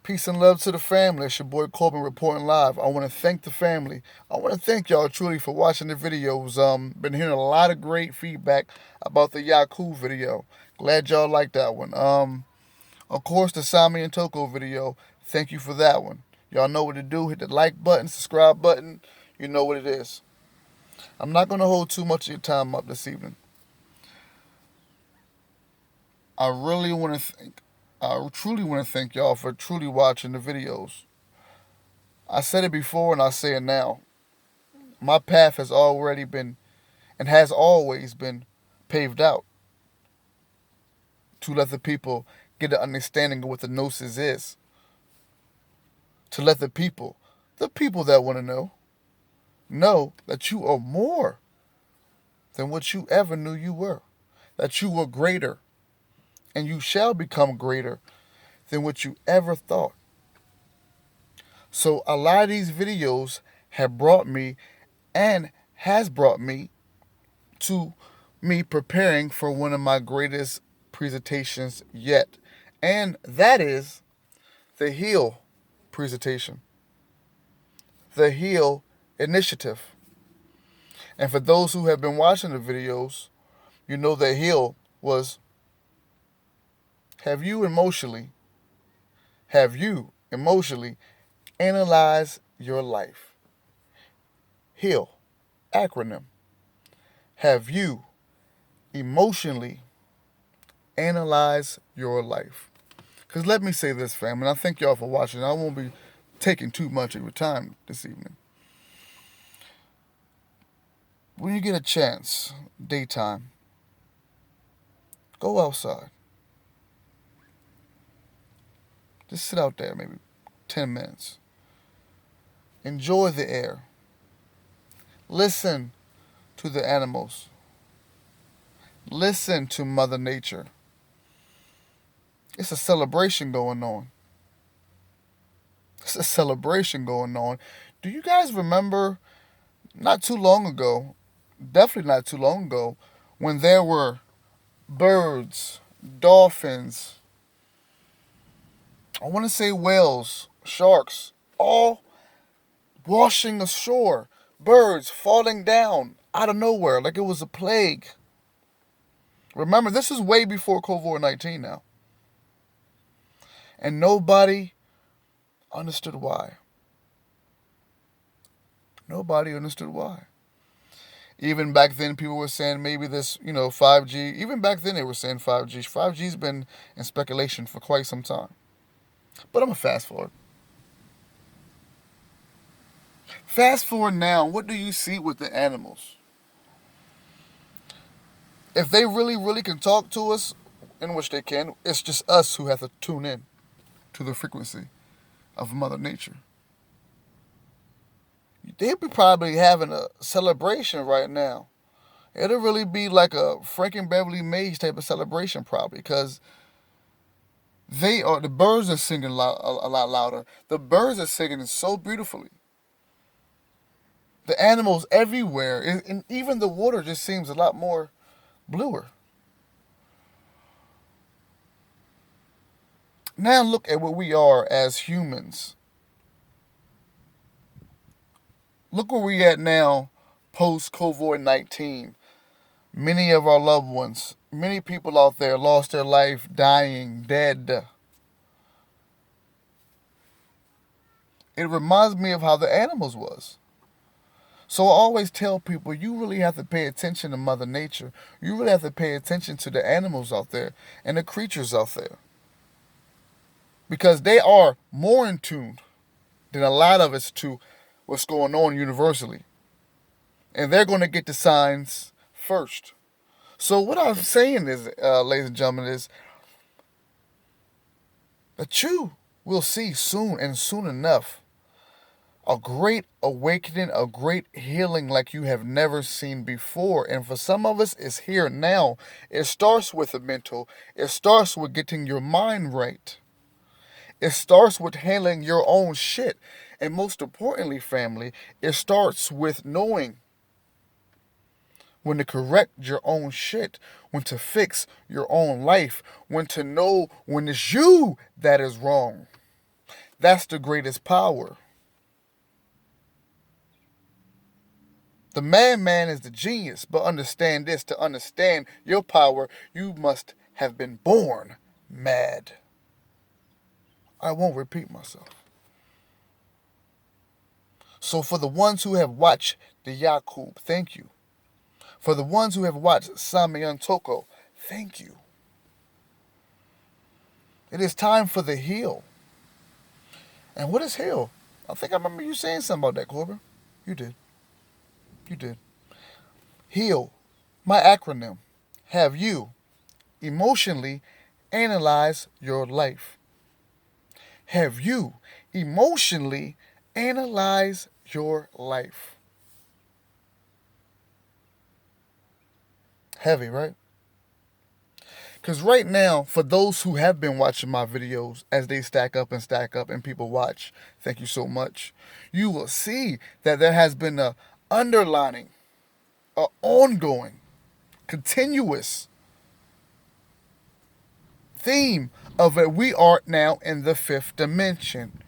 Peace and love to the family. It's your boy Corbin reporting live. I want to thank the family. I want to thank y'all truly for watching the videos. Been hearing a lot of great feedback about the H.E.A.L video. Glad y'all liked that one. Of course, the Sami and Toko video. Thank you for that one. Y'all know what to do. Hit the like button, subscribe button. You know what it is. I'm not gonna hold too much of your time up this evening. I really want to thank. I truly want to thank y'all for truly watching the videos. I said it before and I say it now. My path has already been and has always been paved out to let the people get an understanding of what the gnosis is. To let the people that want to know that you are more than what you ever knew you were. That you were greater and you shall become greater than what you ever thought. So a lot of these videos have brought me and has brought me to me preparing for one of my greatest presentations yet. And that is the H.E.A.L presentation, the H.E.A.L initiative. And for those who have been watching the videos, you know that H.E.A.L was have you emotionally, have you emotionally analyze your life. H.E.A.L, acronym. Have you emotionally analyze your life? Because let me say this, fam, and I thank y'all for watching. I won't be taking too much of your time this evening. When you get a chance, daytime, go outside. Just sit out there maybe 10 minutes. Enjoy the air. Listen to the animals. Listen to Mother Nature. It's a celebration going on. It's a celebration going on. Do you guys remember not too long ago, definitely not too long ago, when there were birds, dolphins, I want to say whales, sharks, all washing ashore, birds falling down out of nowhere like it was a plague. Remember, this is way before COVID-19 now. And nobody understood why. Nobody understood why. Even back then, people were saying maybe this, 5G. Even back then, they were saying 5G. 5G's been in speculation for quite some time. But I'm going to fast forward. Fast forward now, what do you see with the animals? If they really, really can talk to us, in which they can, it's just us who have to tune in to the frequency of Mother Nature. They'd be probably having a celebration right now. It'll really be like a Frank Beverly Maze type of celebration, probably, because the birds are singing a lot louder. The birds are singing so beautifully. The animals everywhere, and even the water just seems a lot more bluer. Now look at what we are as humans. Look where we at now, post COVID-19. Many of our loved ones, many people out there lost their life, dying, dead. It reminds me of how the animals was. So I always tell people, you really have to pay attention to Mother Nature. You really have to pay attention to the animals out there and the creatures out there. Because they are more in tune than a lot of us to what's going on universally. And they're going to get the signs first. So what I'm saying is, ladies and gentlemen, is that you will see soon and soon enough a great awakening, a great healing like you have never seen before. And for some of us, it's here now. It starts with the mental. It starts with getting your mind right. It starts with handling your own shit. And most importantly, family, it starts with knowing when to correct your own shit, when to fix your own life, when to know when it's you that is wrong. That's the greatest power. The madman is the genius, but understand this: to understand your power, you must have been born mad. I won't repeat myself. So, for the ones who have watched the Yakub, thank you. For the ones who have watched Samayan Toko, thank you. It is time for the heal. And what is heal? I think I remember you saying something about that, Corbin. You did. You did. Heal, my acronym. Have you emotionally analyzed your life? Have you emotionally analyzed your life? Heavy, right? Because right now, for those who have been watching my videos as they stack up and people watch, thank you so much, you will see that there has been a underlining, a ongoing, continuous theme of it. We are now in the fifth dimension.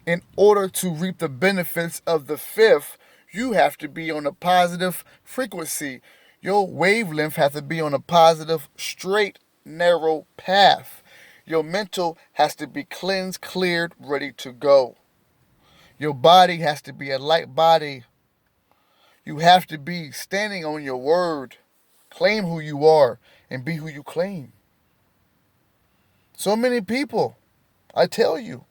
In order to reap the benefits of the fifth, you have to be on a positive frequency. Your wavelength has to be on a positive, straight, narrow path. Your mental has to be cleansed, cleared, ready to go. Your body has to be a light body. You have to be standing on your word. Claim who you are and be who you claim. So many people, I tell you,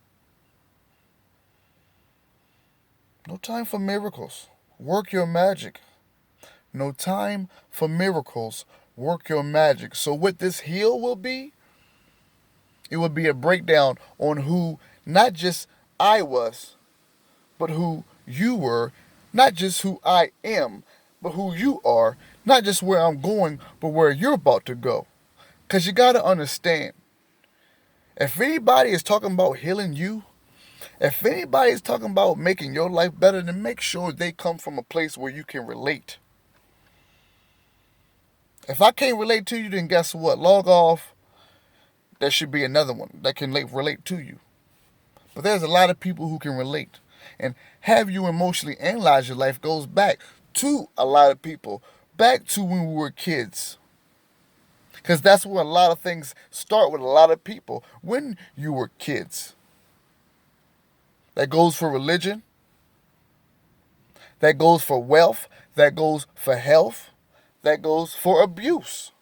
no time for miracles. Work your magic. No time for miracles. Work your magic. So what this heal will be, it will be a breakdown on who not just I was, but who you were, not just who I am, but who you are, not just where I'm going, but where you're about to go. Because you got to understand, if anybody is talking about healing you, if anybody is talking about making your life better, then make sure they come from a place where you can relate. If I can't relate to you, then guess what? Log off. There should be another one that can relate to you. But there's a lot of people who can relate. And have you emotionally analyze your life goes back to a lot of people, back to when we were kids. Because that's where a lot of things start with a lot of people, when you were kids. That goes for religion. That goes for wealth. That goes for health. That goes for abuse.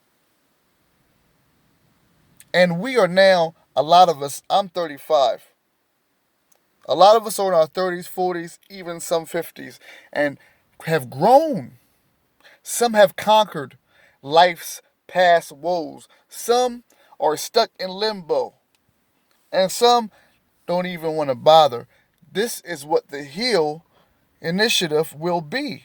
And we are now, a lot of us, I'm 35. A lot of us are in our 30s, 40s, even some 50s, and have grown. Some have conquered life's past woes. Some are stuck in limbo. And some don't even want to bother. This is what the Heal initiative will be.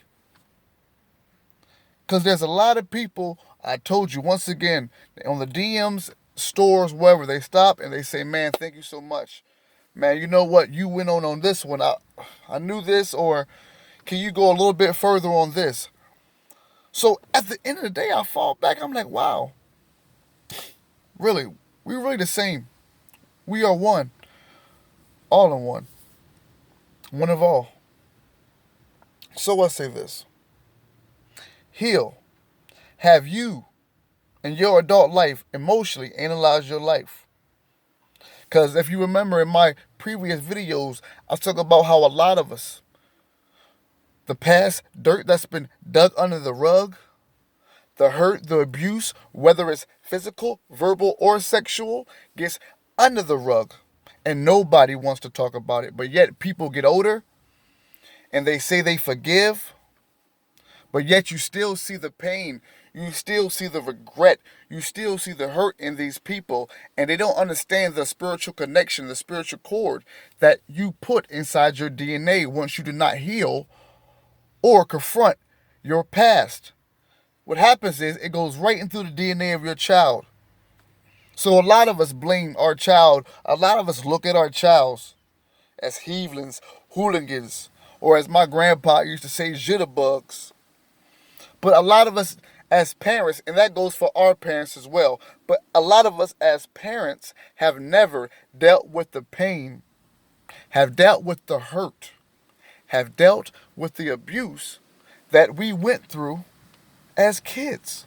Because there's a lot of people, I told you once again, on the DMs, stores, wherever, they stop and they say, man, thank you so much. Man, you know what? You went on this one. I knew this, or can you go a little bit further on this? So at the end of the day, I fall back. I'm like, wow, really? We're really the same. We are one. All in one. One of all. So I say this. Heal. Have you in your adult life emotionally analyzed your life? Because if you remember in my previous videos, I was talking about how a lot of us, the past dirt that's been dug under the rug, the hurt, the abuse, whether it's physical, verbal, or sexual, gets under the rug. And nobody wants to talk about it. But yet people get older and they say they forgive, but yet you still see the pain. You still see the regret. You still see the hurt in these people. And they don't understand the spiritual connection, the spiritual cord that you put inside your DNA once you do not heal or confront your past. What happens is it goes right into the DNA of your child. So a lot of us blame our child. A lot of us look at our childs as heavlings, hooligans, or as my grandpa used to say, jitterbugs. But a lot of us as parents, and that goes for our parents as well, but a lot of us as parents have never dealt with the pain have dealt with the hurt, have dealt with the abuse that we went through as kids.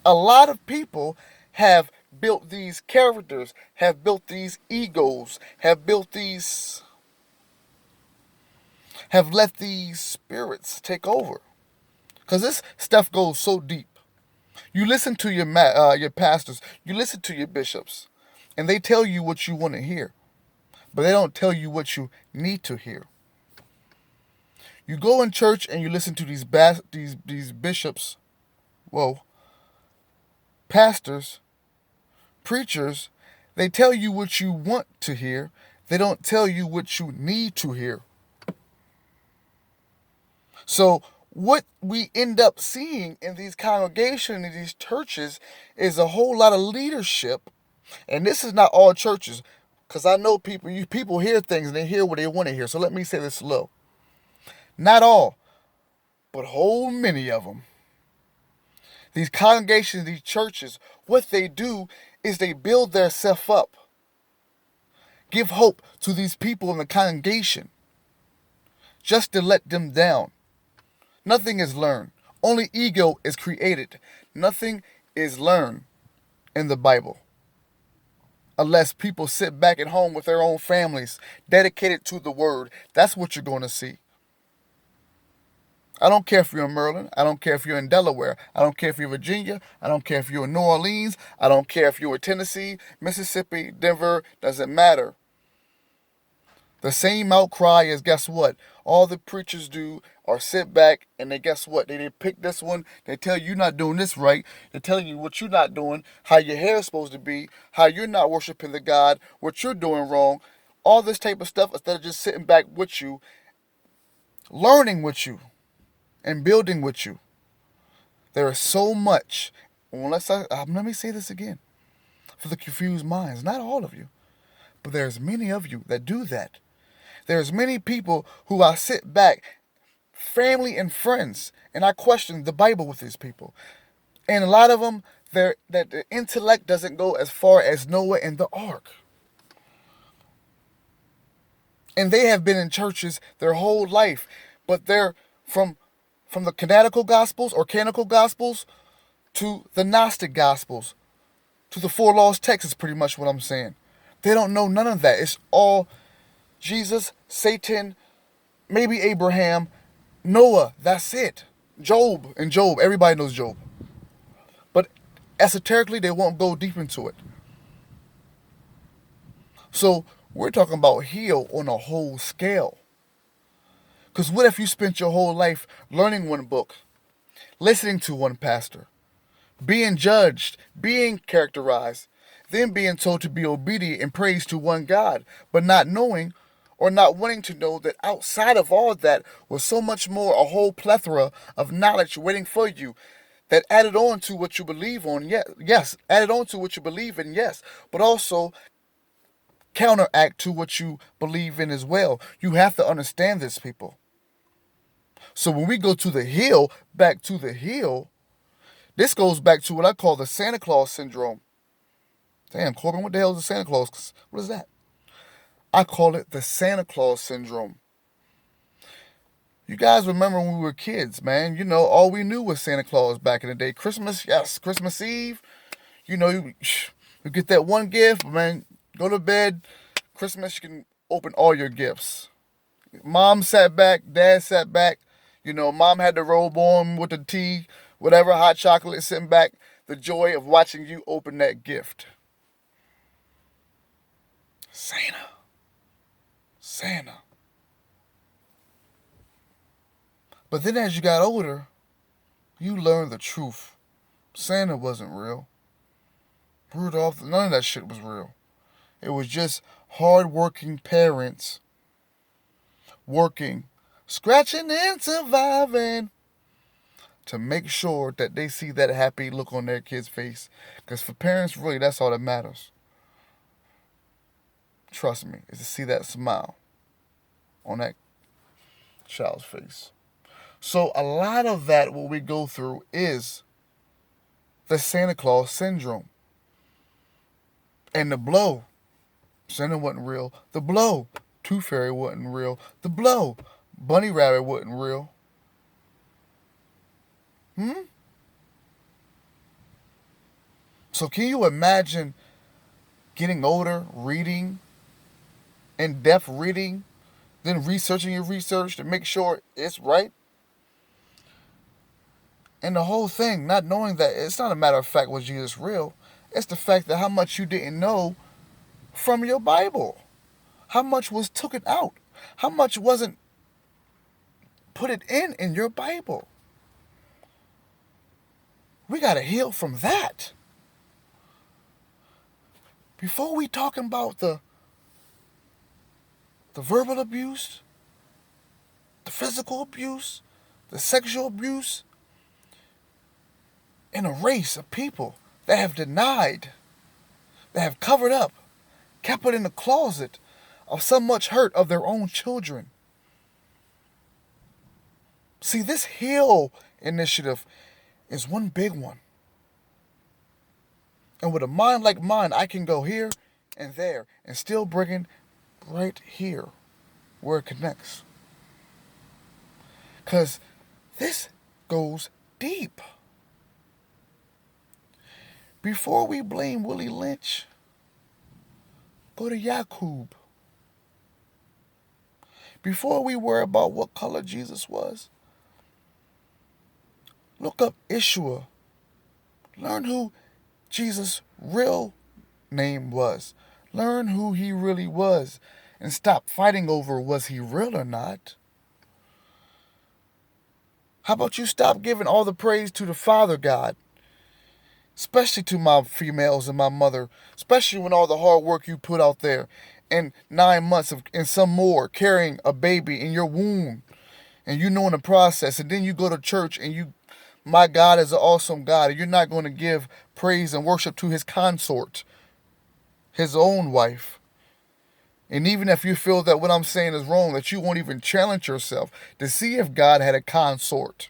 A lot of people have built these characters, have built these egos, have let these spirits take over. Because this stuff goes so deep. You listen to your pastors, you listen to your bishops, and they tell you what you want to hear, but they don't tell you what you need to hear. You go in church and you listen to these bishops, whoa, pastors, preachers. They tell you what you want to hear. They don't tell you what you need to hear. So what we end up seeing in these congregations, in these churches, is a whole lot of leadership. And this is not all churches, because I know people hear things and they hear what they want to hear. So let me say this slow. Not all, but whole many of them. These congregations, these churches, what they do is they build their self up. Give hope to these people in the congregation just to let them down. Nothing is learned. Only ego is created. Nothing is learned in the Bible. Unless people sit back at home with their own families, dedicated to the word. That's what you're going to see. I don't care if you're in Maryland. I don't care if you're in Delaware. I don't care if you're in Virginia. I don't care if you're in New Orleans. I don't care if you're in Tennessee, Mississippi, Denver. Doesn't matter. The same outcry is, guess what? All the preachers do are sit back and they, guess what? They pick this one. They tell you you're not doing this right. They're telling you what you're not doing, how your hair is supposed to be, how you're not worshiping the God, what you're doing wrong. All this type of stuff instead of just sitting back with you, learning with you, and building with you. There is so much. Let me say this again for the confused minds. Not all of you, but there's many of you that do that. There's many people who I sit back, family and friends, and I question the Bible with these people. And a lot of them, that the intellect doesn't go as far as Noah and the ark. And they have been in churches their whole life, but they're from the canonical gospels or canonical gospels to the Gnostic gospels to the four laws text is pretty much what I'm saying. They don't know none of that. It's all Jesus, Satan, maybe Abraham, Noah. That's it. Job. Everybody knows Job. But esoterically, they won't go deep into it. So we're talking about heal on a whole scale. Because what if you spent your whole life learning one book, listening to one pastor, being judged, being characterized, then being told to be obedient and praise to one God, but not knowing or not wanting to know that outside of all that was so much more, a whole plethora of knowledge waiting for you that added on to what you believe on, yes, added on to what you believe in, yes, but also counteract to what you believe in as well. You have to understand this, people. So when we go to the hill, back to the hill, this goes back to what I call the Santa Claus syndrome. Damn, Corbin, what the hell is the Santa Claus? What is that? I call it the Santa Claus syndrome. You guys remember when we were kids, man. You know, all we knew was Santa Claus back in the day. Christmas, yes, Christmas Eve. You know, you get that one gift, man, go to bed. Christmas, you can open all your gifts. Mom sat back, dad sat back. You know, mom had the robe on with the tea, whatever, hot chocolate, sitting back. The joy of watching you open that gift. Santa. But then as you got older, you learned the truth. Santa wasn't real. Rudolph, none of that shit was real. It was just hard-working parents working, scratching and surviving to make sure that they see that happy look on their kid's face. Because for parents, really, that's all that matters. Trust me, is to see that smile on that child's face. So a lot of that, what we go through, is the Santa Claus syndrome. And the blow, Santa wasn't real. The blow. Tooth Fairy wasn't real. The blow. Bunny Rabbit wasn't real. Hmm? So can you imagine getting older, reading, in-depth reading, then researching your research to make sure it's right? And the whole thing, not knowing that it's not a matter of fact was Jesus real. It's the fact that how much you didn't know from your Bible. How much was took it out? How much wasn't put it in your Bible? We got to heal from that. Before we talking about the verbal abuse, the physical abuse, the sexual abuse, in a race of people that have denied, that have covered up, kept it in the closet of so much hurt of their own children. See, this H.E.A.L initiative is one big one. And with a mind like mine, I can go here and there and still bring it right here where it connects. Because this goes deep. Before we blame Willie Lynch, go to Yakub. Before we worry about what color Jesus was, look up H.E.A.L. Learn who Jesus' real name was. Learn who he really was. And stop fighting over was he real or not. How about you stop giving all the praise to the Father God? Especially to my females and my mother. Especially when all the hard work you put out there. And 9 months of, and some more carrying a baby in your womb. And you know in the process. And then you go to church and you, my God is an awesome God. And you're not going to give praise and worship to his consort. His own wife. And even if you feel that what I'm saying is wrong, that you won't even challenge yourself to see if God had a consort.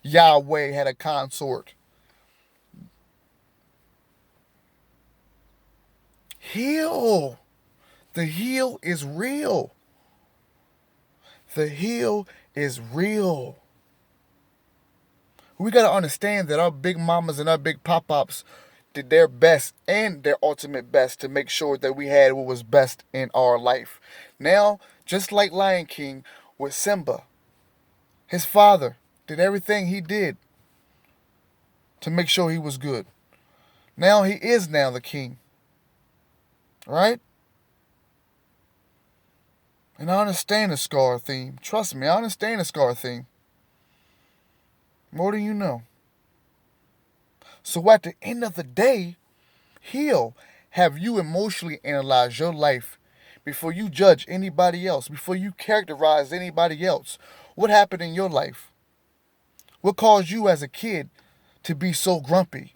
Yahweh had a consort. H.E.A.L. The H.E.A.L is real. The H.E.A.L is real. We got to understand that our big mamas and our big pop-ups did their best and their ultimate best to make sure that we had what was best in our life. Now, just like Lion King with Simba, his father did everything he did to make sure he was good. Now he is now the king. Right? And I understand the Scar theme. Trust me, I understand the Scar theme. More than you know. So at the end of the day, H.E.A.L have you emotionally analyze your life before you judge anybody else, before you characterize anybody else. What happened in your life? What caused you as a kid to be so grumpy?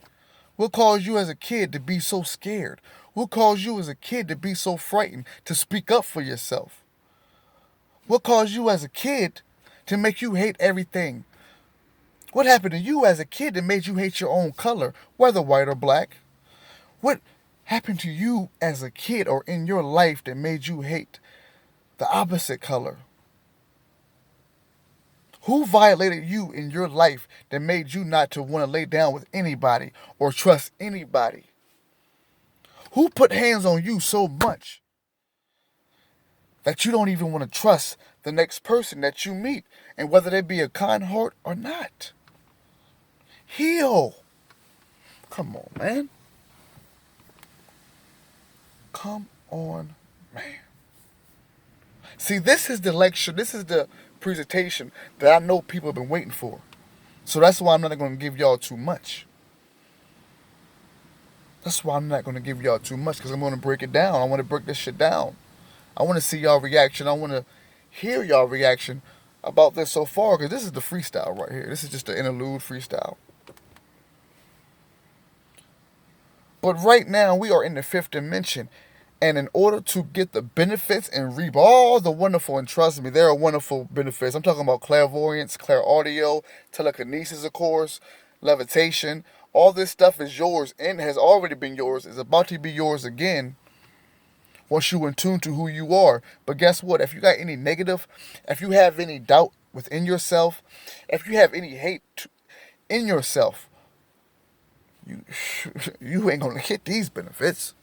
What caused you as a kid to be so scared? What caused you as a kid to be so frightened to speak up for yourself? What caused you as a kid to make you hate everything? What happened to you as a kid that made you hate your own color, whether white or black? What happened to you as a kid or in your life that made you hate the opposite color? Who violated you in your life that made you not to want to lay down with anybody or trust anybody? Who put hands on you so much that you don't even want to trust the next person that you meet, and whether they be a kind heart or not? H.E.A.L. Come on, man. Come on, man. See, this is the lecture, this is the presentation that I know people have been waiting for. So that's why I'm not going to give y'all too much. That's why I'm not going to give y'all too much, because I'm going to break it down. I want to break this shit down. I want to see y'all reaction. I want to hear y'all reaction about this so far, because this is the freestyle right here. This is just the interlude freestyle. But right now, we are in the fifth dimension. And in order to get the benefits and reap all the wonderful, and trust me, there are wonderful benefits. I'm talking about clairvoyance, clairaudio, telekinesis, of course, levitation. All this stuff is yours and has already been yours, is about to be yours again. once you in tune to who you are. But guess what? If you got any negative, if you have any doubt within yourself, if you have any hate in yourself, you you ain't gonna get these benefits.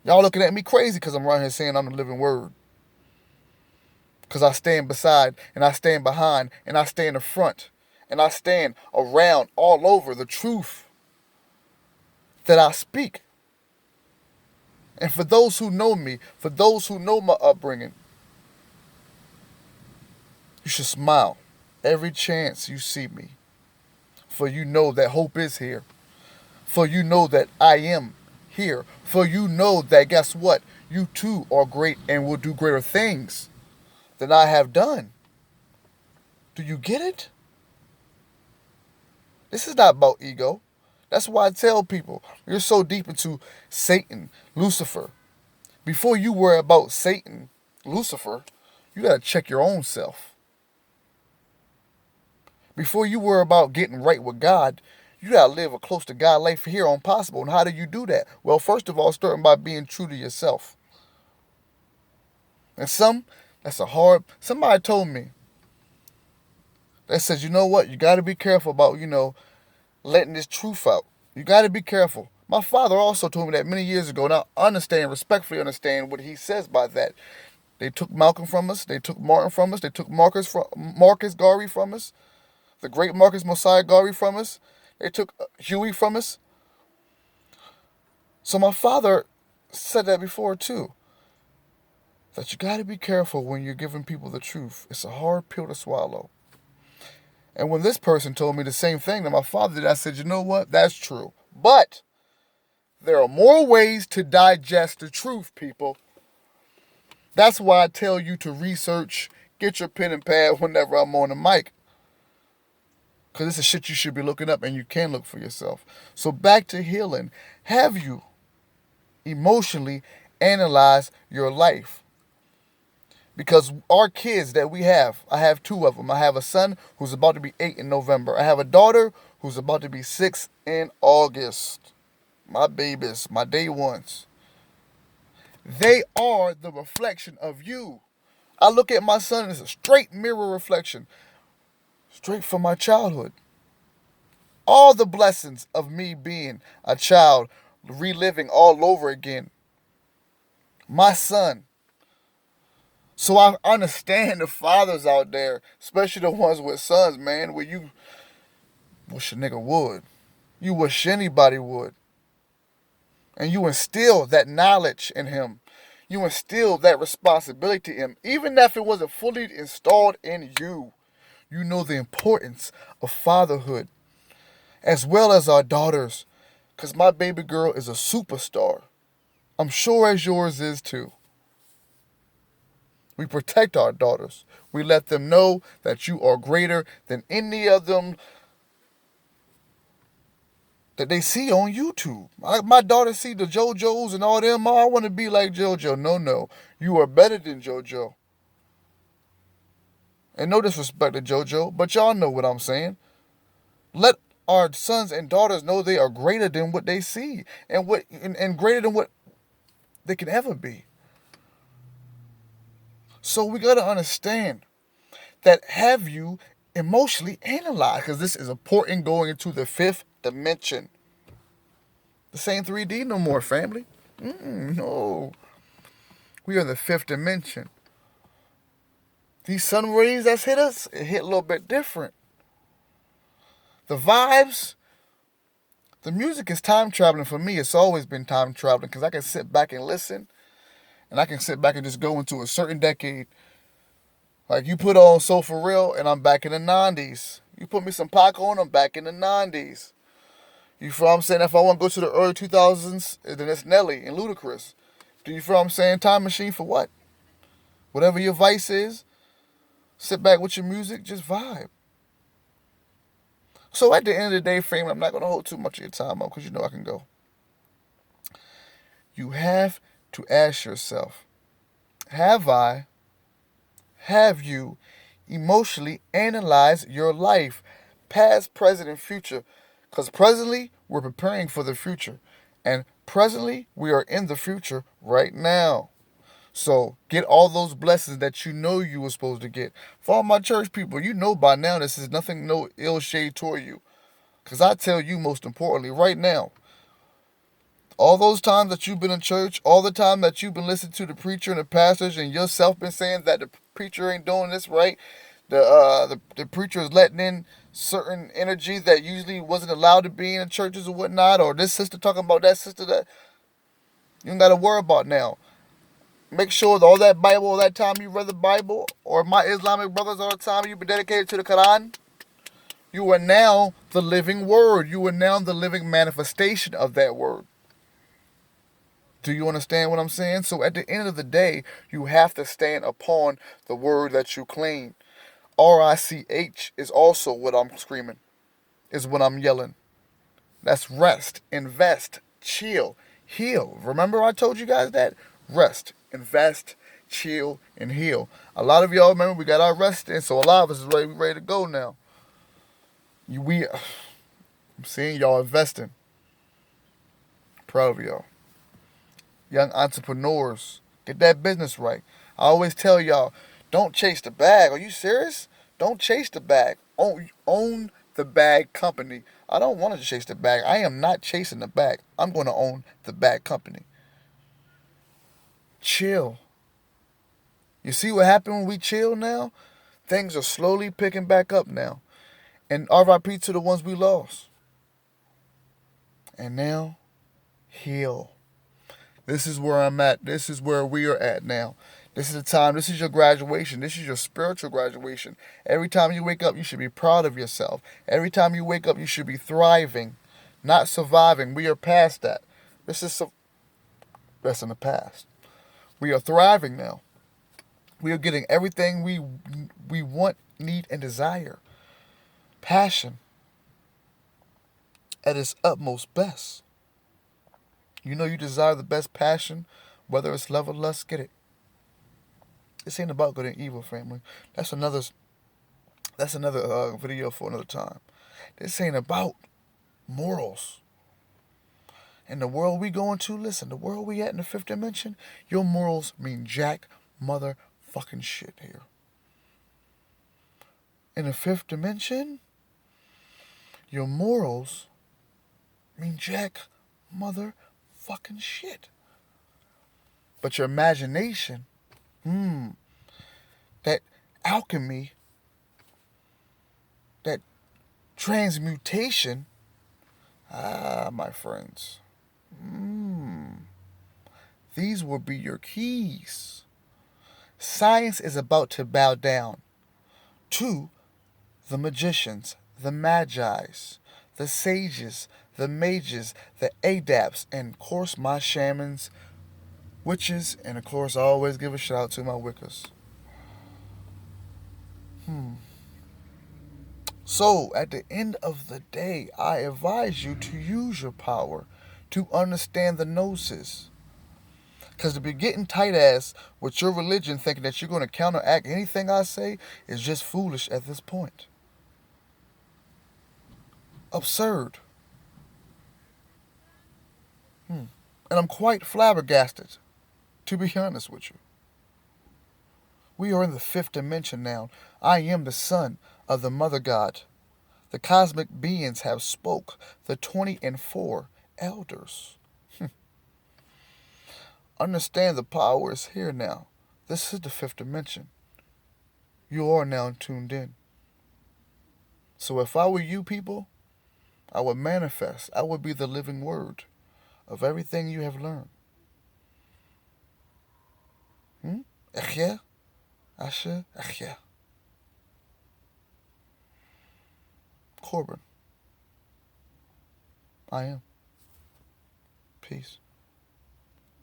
Y'all looking at me crazy because I'm right here saying I'm the living word. Because I stand beside and I stand behind and I stand in front and I stand around all over the truth that I speak. And for those who know me, for those who know my upbringing, you should smile every chance you see me. For you know that hope is here. For you know that I am here. For you know that guess what? You too are great and will do greater things than I have done. Do you get it? This is not about ego. That's why I tell people you're so deep into Satan, Lucifer. Before you worry about Satan, Lucifer, you got to check your own self. Before you worry about getting right with God, you got to live a close to God life here on possible. And how do you do that? Well, first of all, starting by being true to yourself. And that's a hard, somebody told me, that says, you know what, you got to be careful about, letting this truth out. You got to be careful. My father also told me that many years ago. Now, respectfully understand what he says by that. They took Malcolm from us. They took Martin from us. They took Marcus Garvey from us. The great Marcus Mosiah Garvey from us. They took Huey from us. So my father said that before too. That you got to be careful when you're giving people the truth. It's a hard pill to swallow. And when this person told me the same thing that my father did, I said, you know what? That's true. But there are more ways to digest the truth, people. That's why I tell you to research, get your pen and pad whenever I'm on the mic. Because this is shit you should be looking up and you can look for yourself. So back to healing. Have you emotionally analyzed your life? Because our kids that we have, I have two of them. I have a son who's about to be 8 in November. I have a daughter who's about to be 6 in August. My babies, my day ones. They are the reflection of you. I look at my son as a straight mirror reflection, straight from my childhood. All the blessings of me being a child, reliving all over again. My son. So I understand the fathers out there, especially the ones with sons, man, where you wish a nigga would. You wish anybody would. And you instill that knowledge in him. You instill that responsibility in him. Even if it wasn't fully installed in you, you know the importance of fatherhood. As well as our daughters. Because my baby girl is a superstar. I'm sure as yours is too. We protect our daughters. We let them know that you are greater than any of them that they see on YouTube. My daughter see the JoJo's and all them. Oh, I want to be like JoJo. No. You are better than JoJo. And no disrespect to JoJo, but y'all know what I'm saying. Let our sons and daughters know they are greater than what they see and greater than what they can ever be. So we got to understand that have you emotionally analyzed, because this is important going into the fifth dimension. This ain't 3D no more, family. No. We are the fifth dimension. These sun rays that's hit us, it hit a little bit different. The vibes, the music is time traveling for me. It's always been time traveling because I can sit back and listen, and I can sit back and just go into a certain decade. Like you put on Soul For Real, and I'm back in the 90s. You put me some Pac on, I'm back in the 90s. You feel what I'm saying? If I want to go to the early 2000s, then it's Nelly and Ludacris. Do you feel what I'm saying? Time machine for what? Whatever your vice is, sit back with your music, just vibe. So at the end of the day, family, I'm not going to hold too much of your time up because you know I can go. You have to ask yourself, have you emotionally analyzed your life, past, present, and future? Because presently, we're preparing for the future. And Presently, we are in the future right now. So get all those blessings that you know you were supposed to get. For all my church people, you know by now this is nothing, no ill shade toward you. Because I tell you, most importantly, right now, all those times that you've been in church, all the time that you've been listening to the preacher and the pastors and yourself been saying that the preacher ain't doing this right, the preacher is letting in certain energy that usually wasn't allowed to be in the churches or whatnot, or this sister talking about that sister that you don't got to worry about now. Make sure that all that Bible, all that time you read the Bible, or my Islamic brothers, all the time you've been dedicated to the Quran, you are now the living word. You are now the living manifestation of that word. Do you understand what I'm saying? So at the end of the day, you have to stand upon the word that you claim. RICH is also what I'm screaming, is what I'm yelling. That's rest, invest, chill, heal. Remember I told you guys that? Rest, invest, chill, and heal. A lot of y'all remember we got our rest in, so a lot of us is ready to go now. I'm seeing y'all investing. Proud of y'all. Young entrepreneurs, get that business right. I always tell y'all, don't chase the bag. Are you serious? Don't chase the bag. Own the bag company. I don't want to chase the bag. I am not chasing the bag. I'm going to own the bag company. Chill. You see what happened when we chill now? Things are slowly picking back up now. And RIP to the ones we lost. And now, heal. This is where I'm at. This is where we are at now. This is the time. This is your graduation. This is your spiritual graduation. Every time you wake up, you should be proud of yourself. Every time you wake up, you should be thriving, not surviving. We are past that. That's in the past. We are thriving now. We are getting everything we want, need, and desire. Passion at its utmost best. You know you desire the best passion, whether it's love or lust, get it. This ain't about good and evil, family. That's another video for another time. This ain't about morals. In the world we going to, listen, the world we at in the fifth dimension, your morals mean jack motherfucking shit here. In the fifth dimension, your morals mean jack motherfucking shit. But your imagination, that alchemy, that transmutation, my friends, these will be your keys. Science is about to bow down to the magicians, the magi's, the sages, the mages, the adapts, and of course my shamans, witches, and of course I always give a shout out to my wiccas. So at the end of the day, I advise you to use your power to understand the gnosis. Because to be getting tight ass with your religion thinking that you're going to counteract anything I say is just foolish at this point. Absurd. And I'm quite flabbergasted, to be honest with you. We are in the fifth dimension now. I am the son of the mother god. The cosmic beings have spoke. The 20 and 4 elders. Understand the power is here now. This is the fifth dimension. You are now tuned in. So if I were you people, I would manifest. I would be the living word of everything you have learned. H.E.A.L, Asha, H.E.A.L. Corbin. I am. Peace.